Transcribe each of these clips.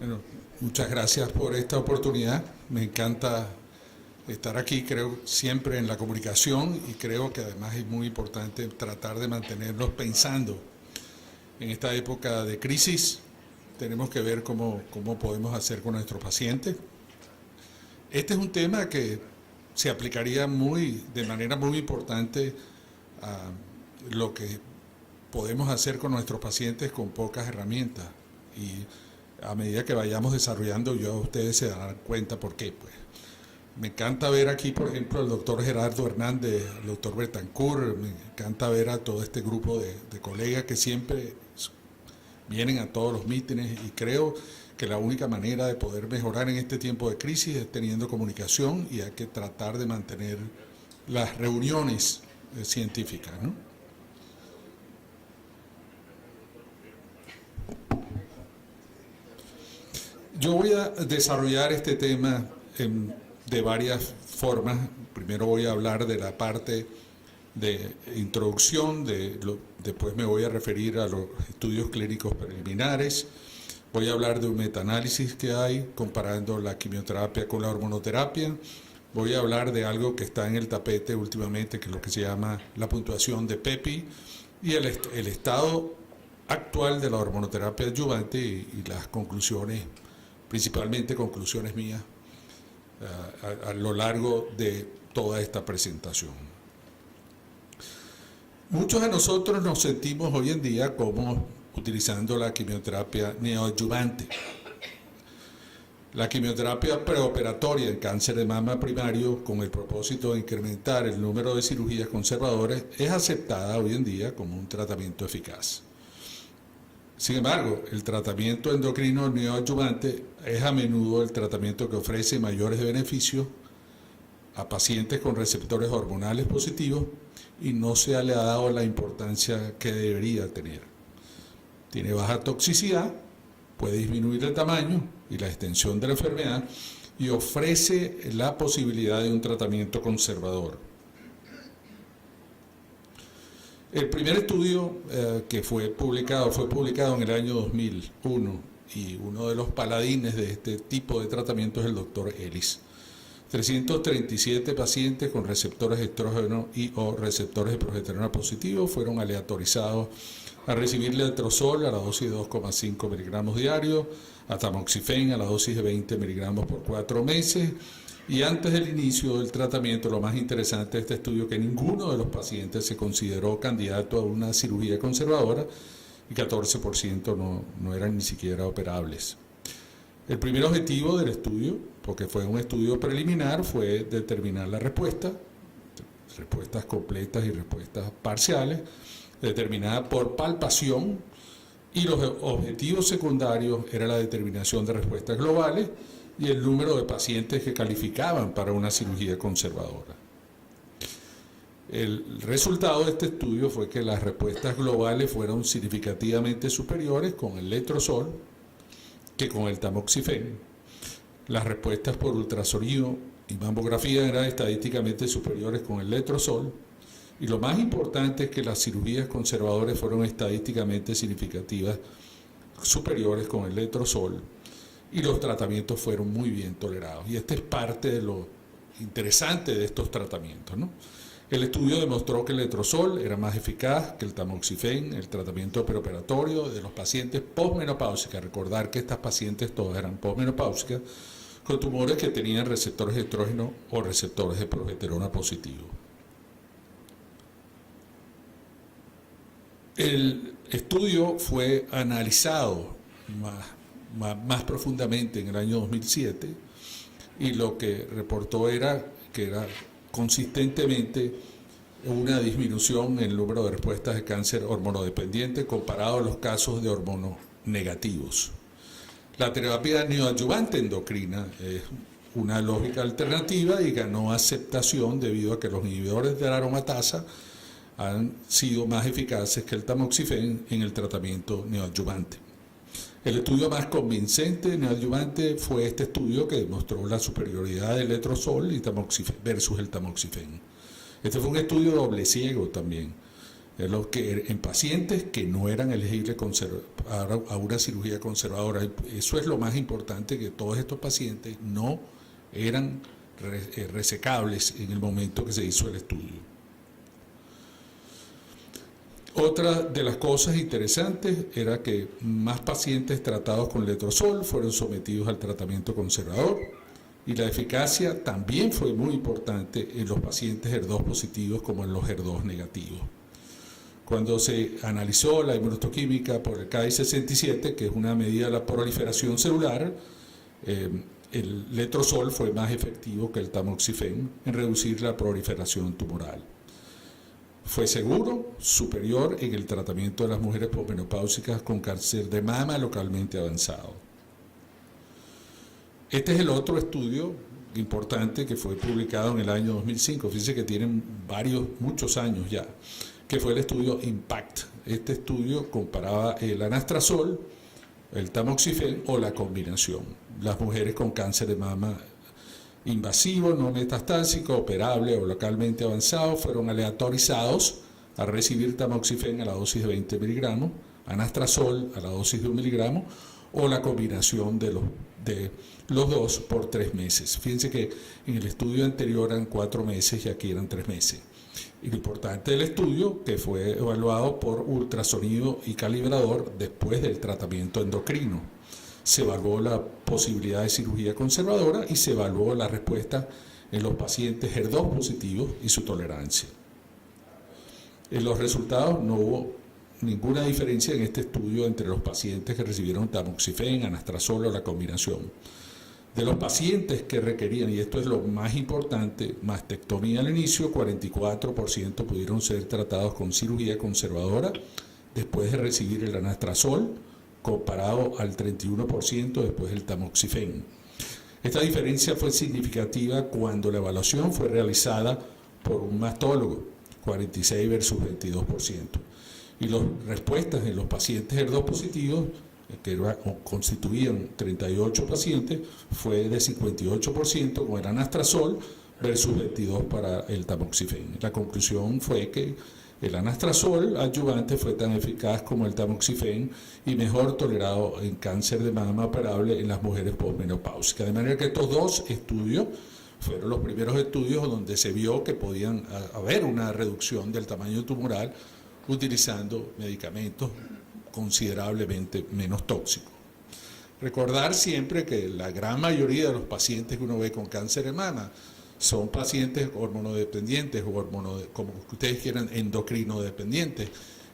Bueno, muchas gracias por esta oportunidad. Me encanta estar aquí, creo siempre en la comunicación y creo que además es muy importante tratar de mantenernos pensando en esta época de crisis. Tenemos que ver cómo podemos hacer con nuestros pacientes. Este es un tema que se aplicaría de manera muy importante a lo que podemos hacer con nuestros pacientes con pocas herramientas. Y a medida que vayamos desarrollando, ustedes se darán cuenta por qué. Pues me encanta ver aquí, por ejemplo, al doctor Gerardo Hernández, al doctor Betancourt, me encanta ver a todo este grupo de colegas que siempre vienen a todos los mítines, y creo que la única manera de poder mejorar en este tiempo de crisis es teniendo comunicación, y hay que tratar de mantener las reuniones científicas, ¿no? Yo voy a desarrollar este tema de varias formas. Primero voy a hablar de la parte de introducción, después me voy a referir a los estudios clínicos preliminares. Voy a hablar de un metaanálisis que hay comparando la quimioterapia con la hormonoterapia. Voy a hablar de algo que está en el tapete últimamente, que es lo que se llama la puntuación de PEPI, y el estado actual de la hormonoterapia adyuvante y las conclusiones, principalmente conclusiones mías, a lo largo de toda esta presentación. Muchos de nosotros nos sentimos hoy en día como utilizando la quimioterapia neoadyuvante. La quimioterapia preoperatoria en cáncer de mama primario, con el propósito de incrementar el número de cirugías conservadoras, es aceptada hoy en día como un tratamiento eficaz. Sin embargo, el tratamiento endocrino neoadyuvante es a menudo el tratamiento que ofrece mayores beneficios a pacientes con receptores hormonales positivos y no se le ha dado la importancia que debería tener. Tiene baja toxicidad, puede disminuir el tamaño y la extensión de la enfermedad y ofrece la posibilidad de un tratamiento conservador. El primer estudio que fue publicado en el año 2001, y uno de los paladines de este tipo de tratamiento es el doctor Ellis. 337 pacientes con receptores de estrógeno y o receptores de progesterona positivos fueron aleatorizados a recibir letrozol a la dosis de 2,5 miligramos diarios, a tamoxifen a la dosis de 20 miligramos por 4 meses, y antes del inicio del tratamiento, lo más interesante de este estudio es que ninguno de los pacientes se consideró candidato a una cirugía conservadora y 14% no eran ni siquiera operables. El primer objetivo del estudio, porque fue un estudio preliminar, fue determinar la respuestas completas y respuestas parciales, determinada por palpación, y los objetivos secundarios era la determinación de respuestas globales y el número de pacientes que calificaban para una cirugía conservadora. El resultado de este estudio fue que las respuestas globales fueron significativamente superiores con el letrozol que con el tamoxifen. Las respuestas por ultrasonido y mamografía eran estadísticamente superiores con el letrozol, y lo más importante es que las cirugías conservadoras fueron estadísticamente significativas superiores con el letrozol, y los tratamientos fueron muy bien tolerados. Y esta es parte de lo interesante de estos tratamientos, ¿no? El estudio demostró que el letrozol era más eficaz que el tamoxifen, el tratamiento preoperatorio de los pacientes posmenopáusicas. Recordar que estas pacientes todas eran posmenopáusicas, con tumores que tenían receptores de estrógeno o receptores de progesterona positivos. El estudio fue analizado más profundamente en el año 2007, y lo que reportó era que era consistentemente una disminución en el número de respuestas de cáncer hormonodependiente comparado a los casos de hormononegativos. La terapia neoadyuvante endocrina es una lógica alternativa y ganó aceptación debido a que los inhibidores de la aromatasa han sido más eficaces que el tamoxifen en el tratamiento neoadyuvante. El estudio más convincente neoadyuvante fue este estudio que demostró la superioridad del letrozol y tamoxifen versus el tamoxifen. Este fue un estudio doble ciego también, en pacientes que no eran elegibles a una cirugía conservadora. Eso es lo más importante, que todos estos pacientes no eran resecables en el momento que se hizo el estudio. Otra de las cosas interesantes era que más pacientes tratados con letrozol fueron sometidos al tratamiento conservador, y la eficacia también fue muy importante en los pacientes HER2 positivos como en los HER2 negativos. Cuando se analizó la inmunohistoquímica por el Ki-67, que es una medida de la proliferación celular, el letrozol fue más efectivo que el tamoxifen en reducir la proliferación tumoral. Fue seguro, superior en el tratamiento de las mujeres posmenopáusicas con cáncer de mama localmente avanzado. Este es el otro estudio importante que fue publicado en el año 2005. Fíjense que tienen muchos años ya, que fue el estudio IMPACT. Este estudio comparaba el anastrozol, el tamoxifen o la combinación. Las mujeres con cáncer de mama invasivo, no metastásico, operable o localmente avanzado fueron aleatorizados a recibir tamoxifen a la dosis de 20 miligramos, anastrozol a la dosis de 1 miligramo o la combinación de los dos por 3 meses. Fíjense que en el estudio anterior eran 4 meses y aquí eran 3 meses. Y lo importante del estudio, que fue evaluado por ultrasonido y calibrador después del tratamiento endocrino. Se evaluó la posibilidad de cirugía conservadora y se evaluó la respuesta en los pacientes HER2 positivos y su tolerancia. En los resultados no hubo ninguna diferencia en este estudio entre los pacientes que recibieron tamoxifen, anastrozol o la combinación. De los pacientes que requerían, y esto es lo más importante, mastectomía al inicio, 44% pudieron ser tratados con cirugía conservadora después de recibir el anastrozol, comparado al 31% después del tamoxifen. Esta diferencia fue significativa cuando la evaluación fue realizada por un mastólogo, 46 versus 22%. Y las respuestas en los pacientes HER2 positivos, que constituían 38 pacientes, fue de 58% con el anastrozol versus 22% para el tamoxifen. La conclusión fue que el anastrozol adyuvante fue tan eficaz como el tamoxifen y mejor tolerado en cáncer de mama operable en las mujeres posmenopáusicas. De manera que estos dos estudios fueron los primeros estudios donde se vio que podían haber una reducción del tamaño tumoral utilizando medicamentos considerablemente menos tóxicos. Recordar siempre que la gran mayoría de los pacientes que uno ve con cáncer de mama son pacientes hormonodependientes o como ustedes quieran, endocrinodependientes.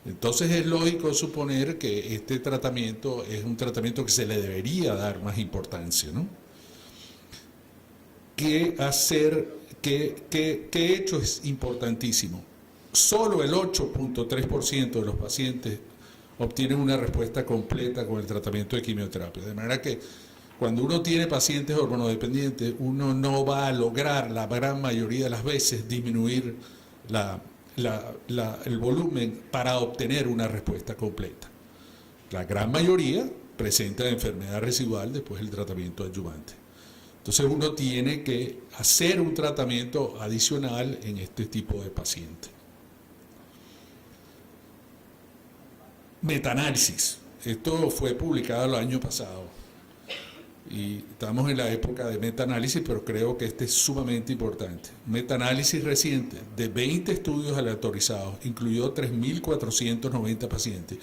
Entonces es lógico suponer que este tratamiento es un tratamiento que se le debería dar más importancia, ¿no? ¿Qué hacer? ¿Qué hecho es importantísimo? Solo el 8.3% de los pacientes obtienen una respuesta completa con el tratamiento de quimioterapia. De manera que cuando uno tiene pacientes hormonodependientes, uno no va a lograr la gran mayoría de las veces disminuir el volumen para obtener una respuesta completa. La gran mayoría presenta enfermedad residual después del tratamiento adyuvante. Entonces uno tiene que hacer un tratamiento adicional en este tipo de pacientes. Metaanálisis. Esto fue publicado el año pasado y estamos en la época de metaanálisis, pero creo que este es sumamente importante. Metaanálisis reciente de 20 estudios aleatorizados, incluyó 3.490 pacientes.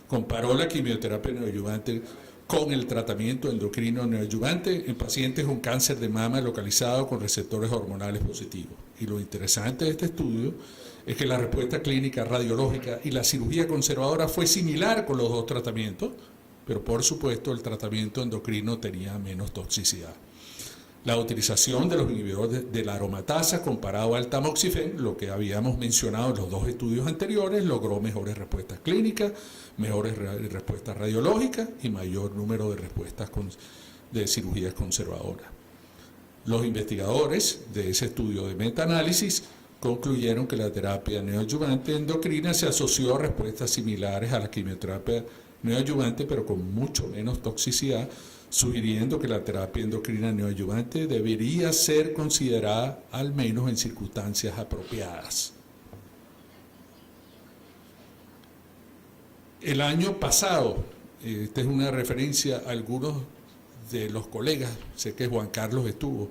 Comparó la quimioterapia neoadyuvante con el tratamiento endocrino neoadyuvante en pacientes con cáncer de mama localizado con receptores hormonales positivos. Y lo interesante de este estudio es que la respuesta clínica radiológica y la cirugía conservadora fue similar con los dos tratamientos, pero por supuesto el tratamiento endocrino tenía menos toxicidad. La utilización de los inhibidores de la aromatasa comparado al tamoxifen, lo que habíamos mencionado en los dos estudios anteriores, logró mejores respuestas clínicas, mejores respuestas radiológicas y mayor número de respuestas de cirugías conservadoras. Los investigadores de ese estudio de metaanálisis concluyeron que la terapia neoadyuvante endocrina se asoció a respuestas similares a la quimioterapia neoadyuvante, pero con mucho menos toxicidad, sugiriendo que la terapia endocrina neoadyuvante debería ser considerada al menos en circunstancias apropiadas. El año pasado, esta es una referencia a algunos de los colegas, sé que Juan Carlos estuvo,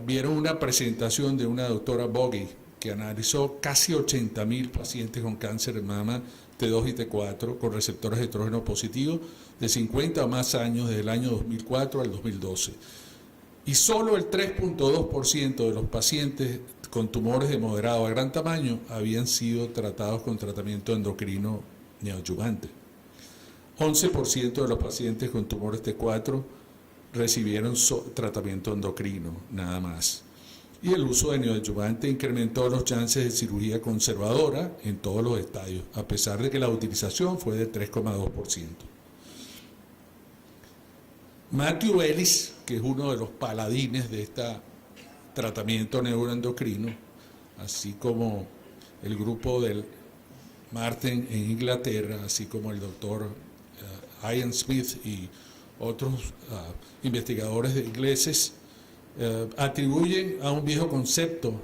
vieron una presentación de una doctora Bogie que analizó casi 80.000 pacientes con cáncer de mama T2 y T4 con receptores de estrógeno positivos de 50 o más años desde el año 2004 al 2012. Y solo el 3.2% de los pacientes con tumores de moderado a gran tamaño habían sido tratados con tratamiento endocrino neoadyuvante. 11% de los pacientes con tumores T4 recibieron tratamiento endocrino, nada más. Y el uso de neoadyuvante incrementó los chances de cirugía conservadora en todos los estadios, a pesar de que la utilización fue de 3,2%. Matthew Ellis, que es uno de los paladines de este tratamiento neuroendocrino, así como el grupo del Martin en Inglaterra, así como el doctor Ian Smith y otros investigadores ingleses, atribuyen a un viejo concepto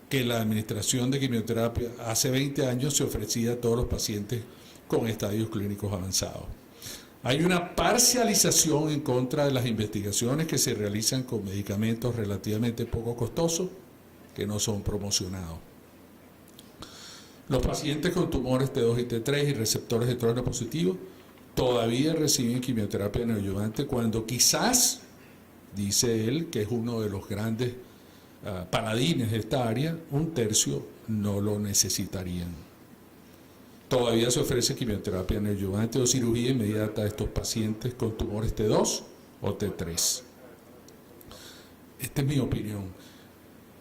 que la administración de quimioterapia hace 20 años se ofrecía a todos los pacientes con estadios clínicos avanzados. Hay una parcialización en contra de las investigaciones que se realizan con medicamentos relativamente poco costosos que no son promocionados. Los pacientes con tumores T2 y T3 y receptores de estrógeno positivos todavía reciben quimioterapia neoadyuvante cuando quizás, dice él, que es uno de los grandes paladines de esta área, un tercio no lo necesitarían. Todavía se ofrece quimioterapia neoadyuvante o cirugía inmediata a estos pacientes con tumores T2 o T3. Esta es mi opinión.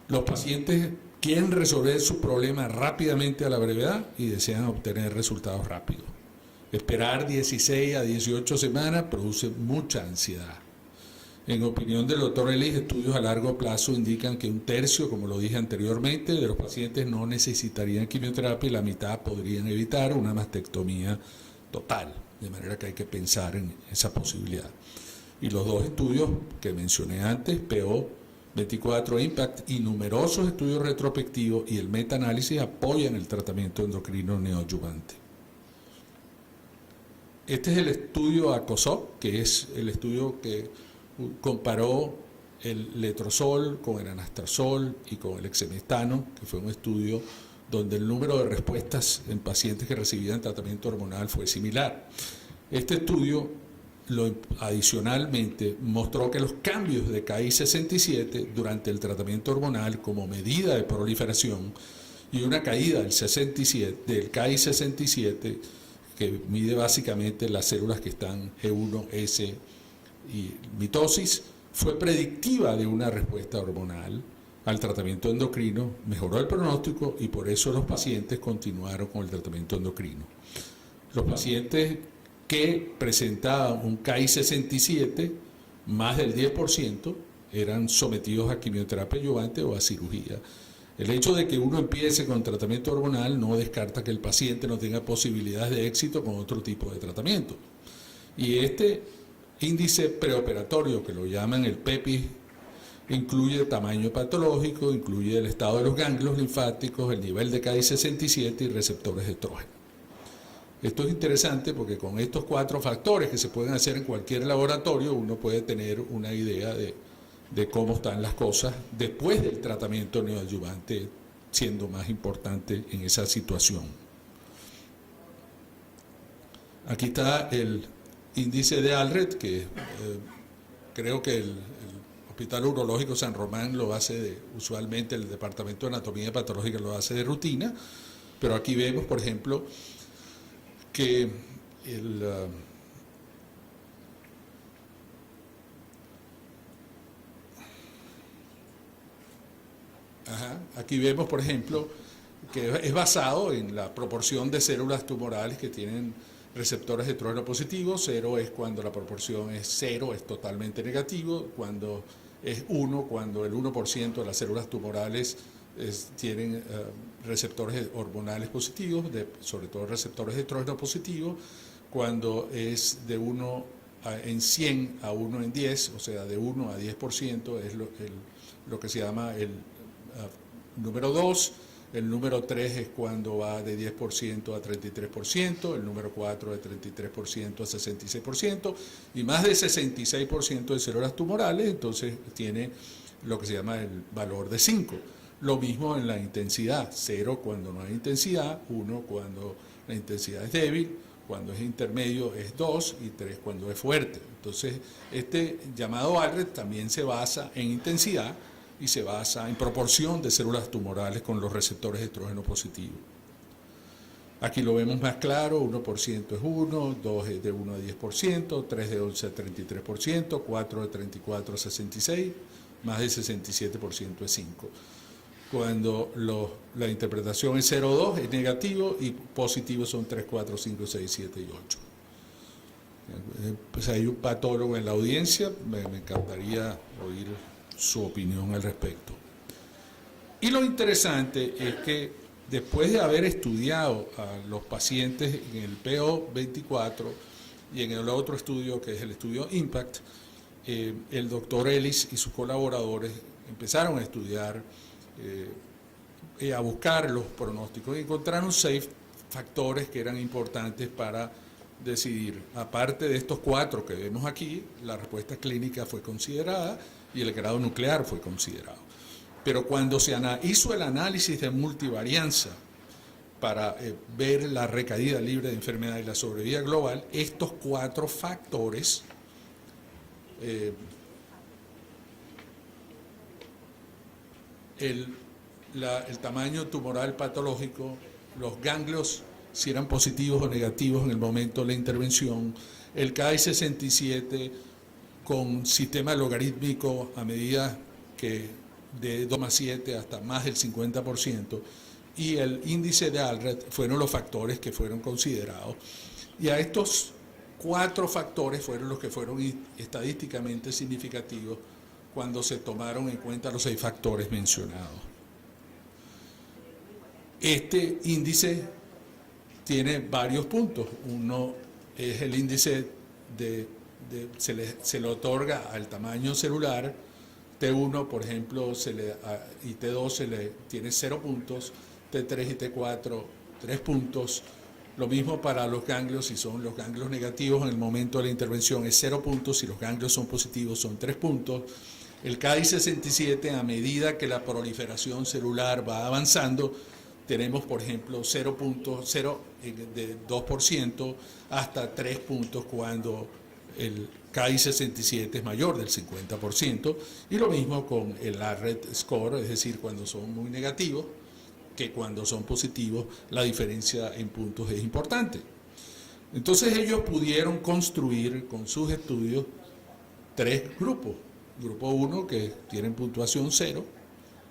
Los pacientes quieren resolver su problema rápidamente a la brevedad y desean obtener resultados rápidos. Esperar 16 a 18 semanas produce mucha ansiedad. En opinión del doctor Ellis, estudios a largo plazo indican que un tercio, como lo dije anteriormente, de los pacientes no necesitarían quimioterapia y la mitad podrían evitar una mastectomía total. De manera que hay que pensar en esa posibilidad. Y los dos estudios que mencioné antes, PO24 Impact y numerosos estudios retrospectivos y el metaanálisis apoyan el tratamiento endocrino neoadyuvante. Este es el estudio ACOSOC, que es el estudio que comparó el letrozol con el anastrozol y con el exemestano, que fue un estudio donde el número de respuestas en pacientes que recibían tratamiento hormonal fue similar. Este estudio adicionalmente mostró que los cambios de Ki-67 durante el tratamiento hormonal como medida de proliferación y una caída del Ki-67, que mide básicamente las células que están G1S y mitosis, fue predictiva de una respuesta hormonal al tratamiento endocrino, mejoró el pronóstico y por eso los pacientes continuaron con el tratamiento endocrino. Los pacientes que presentaban un Ki-67, más del 10%, eran sometidos a quimioterapia adyuvante o a cirugía. El hecho de que uno empiece con tratamiento hormonal no descarta que el paciente no tenga posibilidades de éxito con otro tipo de tratamiento. Y este índice preoperatorio, que lo llaman el PEPI, incluye tamaño patológico, incluye el estado de los ganglios linfáticos, el nivel de Ki-67 y receptores de estrógeno. Esto es interesante porque con estos 4 factores que se pueden hacer en cualquier laboratorio, uno puede tener una idea de cómo están las cosas después del tratamiento neoadyuvante, siendo más importante en esa situación. Aquí está el índice de Allred, que creo que el Hospital Urológico San Román lo hace usualmente el Departamento de Anatomía Patológica lo hace de rutina, pero aquí vemos, por ejemplo, que aquí vemos, por ejemplo, que es basado en la proporción de células tumorales que tienen receptores de estrógeno positivo. 0 es cuando la proporción es 0, es totalmente negativo. Cuando es 1, cuando el 1% de las células tumorales tienen receptores hormonales positivos, sobre todo receptores de estrógeno positivo. Cuando es de 1 en 100 a 1 en 10, o sea, de 1 a 10% es lo que se llama el número 2, el número 3 es cuando va de 10% a 33%, el número 4 de 33% a 66%, y más de 66% de células tumorales, entonces tiene lo que se llama el valor de 5. Lo mismo en la intensidad, 0 cuando no hay intensidad, 1 cuando la intensidad es débil, cuando es intermedio es 2 y 3 cuando es fuerte. Entonces, este llamado ALRED también se basa en intensidad y se basa en proporción de células tumorales con los receptores de estrógeno positivo. Aquí lo vemos más claro, 1% es 1, 2 es de 1 a 10%, 3 de 11 a 33%, 4 de 34 a 66, más del 67% es 5. Cuando la interpretación es 0, 2 es negativo y positivo son 3, 4, 5, 6, 7 y 8. Pues hay un patólogo en la audiencia, me encantaría oír su opinión al respecto. Y lo interesante es que después de haber estudiado a los pacientes en el PO24 y en el otro estudio que es el estudio IMPACT, el doctor Ellis y sus colaboradores empezaron a estudiar, a buscar los pronósticos y encontraron 6 factores que eran importantes para decidir. Aparte de estos 4 que vemos aquí, la respuesta clínica fue considerada y el grado nuclear fue considerado. Pero cuando se hizo el análisis de multivarianza para ver la recaída libre de enfermedad y la sobrevida global, estos 4 factores el tamaño tumoral patológico, los ganglios, si eran positivos o negativos en el momento de la intervención, el Ki-67 con sistema logarítmico a medida que de 2,7 hasta más del 50%, y el índice de ALRED fueron los factores que fueron considerados. Y a estos 4 factores fueron los que fueron estadísticamente significativos cuando se tomaron en cuenta los 6 factores mencionados. Este índice tiene varios puntos. Uno es el índice se le otorga al tamaño celular. T1, por ejemplo, y T2 tiene 0 puntos, T3 y T4 3 puntos. Lo mismo para los ganglios, si son los ganglios negativos en el momento de la intervención es 0 puntos, si los ganglios son positivos son 3 puntos. El Ki-67, a medida que la proliferación celular va avanzando, tenemos, por ejemplo, 0 puntos, 0 de 2% hasta 3 puntos cuando el Ki-67 es mayor del 50%, y lo mismo con el ALRED score, es decir, cuando son muy negativos, que cuando son positivos, la diferencia en puntos es importante. Entonces ellos pudieron construir con sus estudios 3 grupos. Grupo 1, que tienen puntuación 0,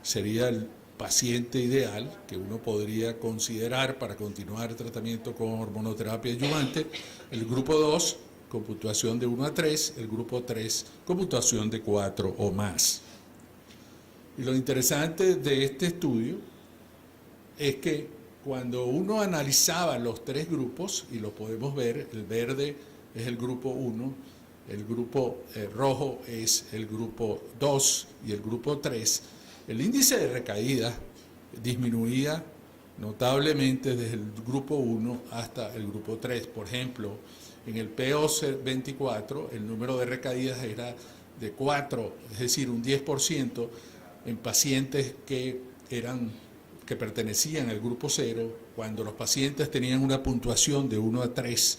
sería el paciente ideal que uno podría considerar para continuar el tratamiento con hormonoterapia adyuvante. El grupo 2, con puntuación de 1 a 3, el grupo 3 con puntuación de 4 o más. Y lo interesante de este estudio es que cuando uno analizaba los 3 grupos, y lo podemos ver, el verde es el grupo 1, el grupo rojo es el grupo 2 y el grupo 3, el índice de recaída disminuía notablemente desde el grupo 1 hasta el grupo 3. Por ejemplo, en el PO24 el número de recaídas era de 4, es decir, un 10% en pacientes que pertenecían al grupo 0, cuando los pacientes tenían una puntuación de 1 a 3,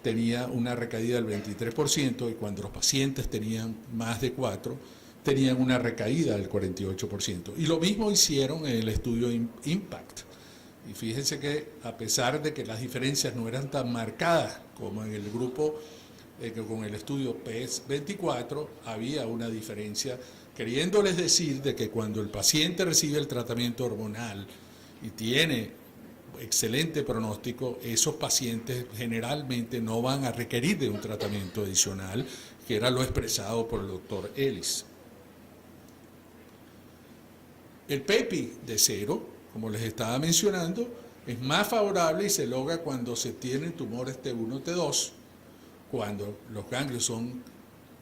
tenía una recaída del 23%, y cuando los pacientes tenían más de 4, tenían una recaída del 48%. Y lo mismo hicieron en el estudio IMPACT. Y fíjense que a pesar de que las diferencias no eran tan marcadas como en el grupo, con el estudio PES24, había una diferencia, queriéndoles decir de que cuando el paciente recibe el tratamiento hormonal y tiene excelente pronóstico, esos pacientes generalmente no van a requerir de un tratamiento adicional, que era lo expresado por el doctor Ellis. El PEPI de 0, como les estaba mencionando, es más favorable y se logra cuando se tienen tumores T1, T2, cuando los ganglios son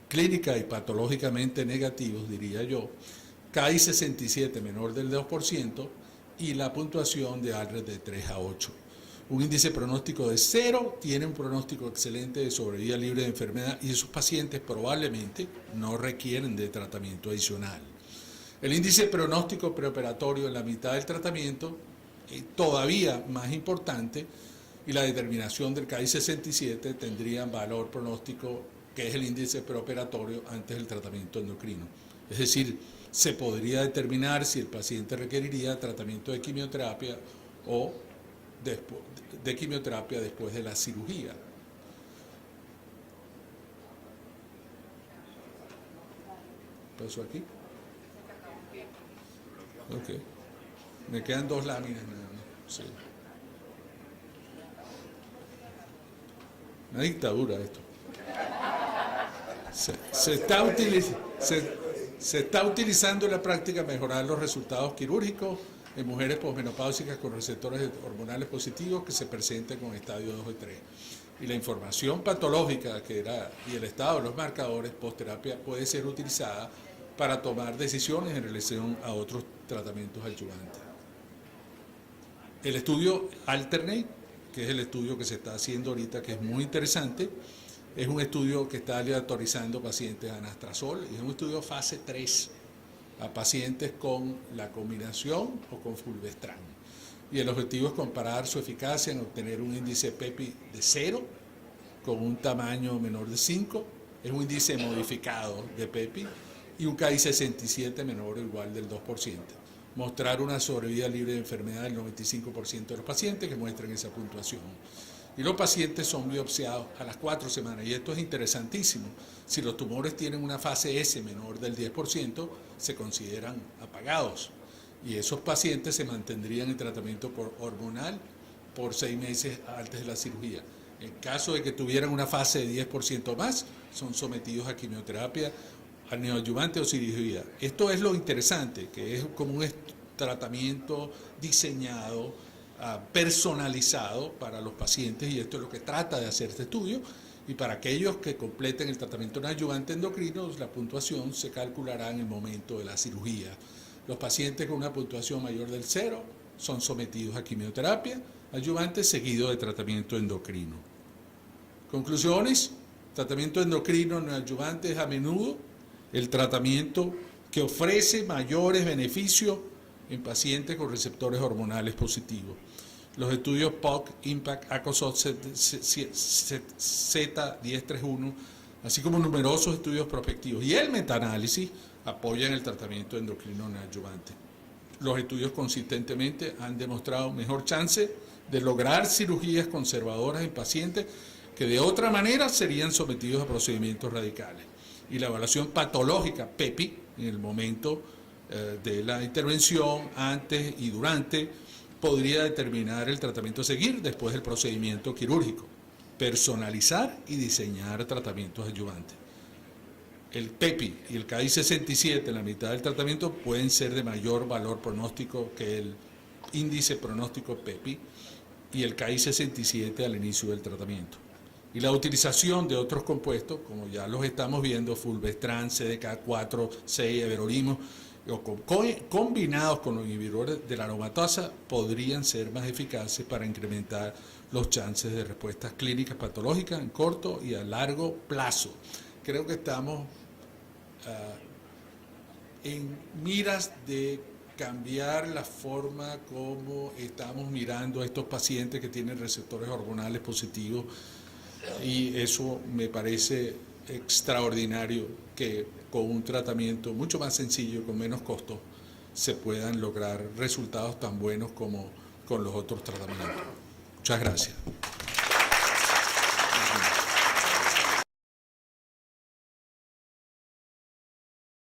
clínica y patológicamente negativos, diría yo. Ki-67 menor del 2%, y la puntuación de ALRES de 3 a 8. Un índice pronóstico de 0 tiene un pronóstico excelente de sobrevida libre de enfermedad y esos pacientes probablemente no requieren de tratamiento adicional. El índice pronóstico preoperatorio en la mitad del tratamiento es todavía más importante y la determinación del KI67 tendría valor pronóstico, que es el índice preoperatorio antes del tratamiento endocrino. Es decir, se podría determinar si el paciente requeriría tratamiento de quimioterapia o de quimioterapia después de la cirugía. ¿Pasó aquí? Ok. Me quedan 2 láminas nada más. Sí. Una dictadura esto. Se está utilizando en la práctica mejorar los resultados quirúrgicos en mujeres posmenopáusicas con receptores hormonales positivos que se presenten con estadio 2 y 3. Y la información patológica y el estado de los marcadores post-terapia puede ser utilizada para tomar decisiones en relación a otros tratamientos adyuvantes. El estudio Alternate, que es el estudio que se está haciendo ahorita, que es muy interesante, es un estudio que está aleatorizando pacientes a anastrozol y es un estudio fase 3 a pacientes con la combinación o con fulvestrant. Y el objetivo es comparar su eficacia en obtener un índice PEPI de 0 con un tamaño menor de 5, es un índice modificado de PEPI y un KI67 menor o igual del 2%. Mostrar una sobrevida libre de enfermedad del 95% de los pacientes que muestran esa puntuación. Y los pacientes son biopsiados a las 4 semanas. Y esto es interesantísimo. Si los tumores tienen una fase S menor del 10%, se consideran apagados. Y esos pacientes se mantendrían en tratamiento hormonal por 6 meses antes de la cirugía. En caso de que tuvieran una fase de 10% más, son sometidos a quimioterapia, al neoadyuvante o cirugía. Esto es lo interesante, que es como un tratamiento diseñado, personalizado para los pacientes, y esto es lo que trata de hacer este estudio. Y para aquellos que completen el tratamiento neoadyuvante endocrino, la puntuación se calculará en el momento de la cirugía. Los pacientes con una puntuación mayor del 0 son sometidos a quimioterapia adyuvante seguido de tratamiento endocrino. Conclusiones: tratamiento endocrino neoadyuvante es a menudo el tratamiento que ofrece mayores beneficios en pacientes con receptores hormonales positivos. Los estudios POC, IMPACT, ACOSOT, Z1031, así como numerosos estudios prospectivos y el metaanálisis apoyan el tratamiento endocrino neoadyuvante. Los estudios consistentemente han demostrado mejor chance de lograr cirugías conservadoras en pacientes que de otra manera serían sometidos a procedimientos radicales. Y la evaluación patológica PEPI en el momento de la intervención, antes y durante, podría determinar el tratamiento a seguir después del procedimiento quirúrgico, personalizar y diseñar tratamientos adyuvantes. El PEPI y el KI67 en la mitad del tratamiento pueden ser de mayor valor pronóstico que el índice pronóstico PEPI y el KI67 al inicio del tratamiento. Y la utilización de otros compuestos, como ya los estamos viendo, fulvestrant, CDK4, 6, everolimus, combinados con los inhibidores de la aromatasa, podrían ser más eficaces para incrementar los chances de respuestas clínicas patológicas en corto y a largo plazo. Creo que estamos en miras de cambiar la forma como estamos mirando a estos pacientes que tienen receptores hormonales positivos, y eso me parece extraordinario, que con un tratamiento mucho más sencillo y con menos costo se puedan lograr resultados tan buenos como con los otros tratamientos. Muchas gracias.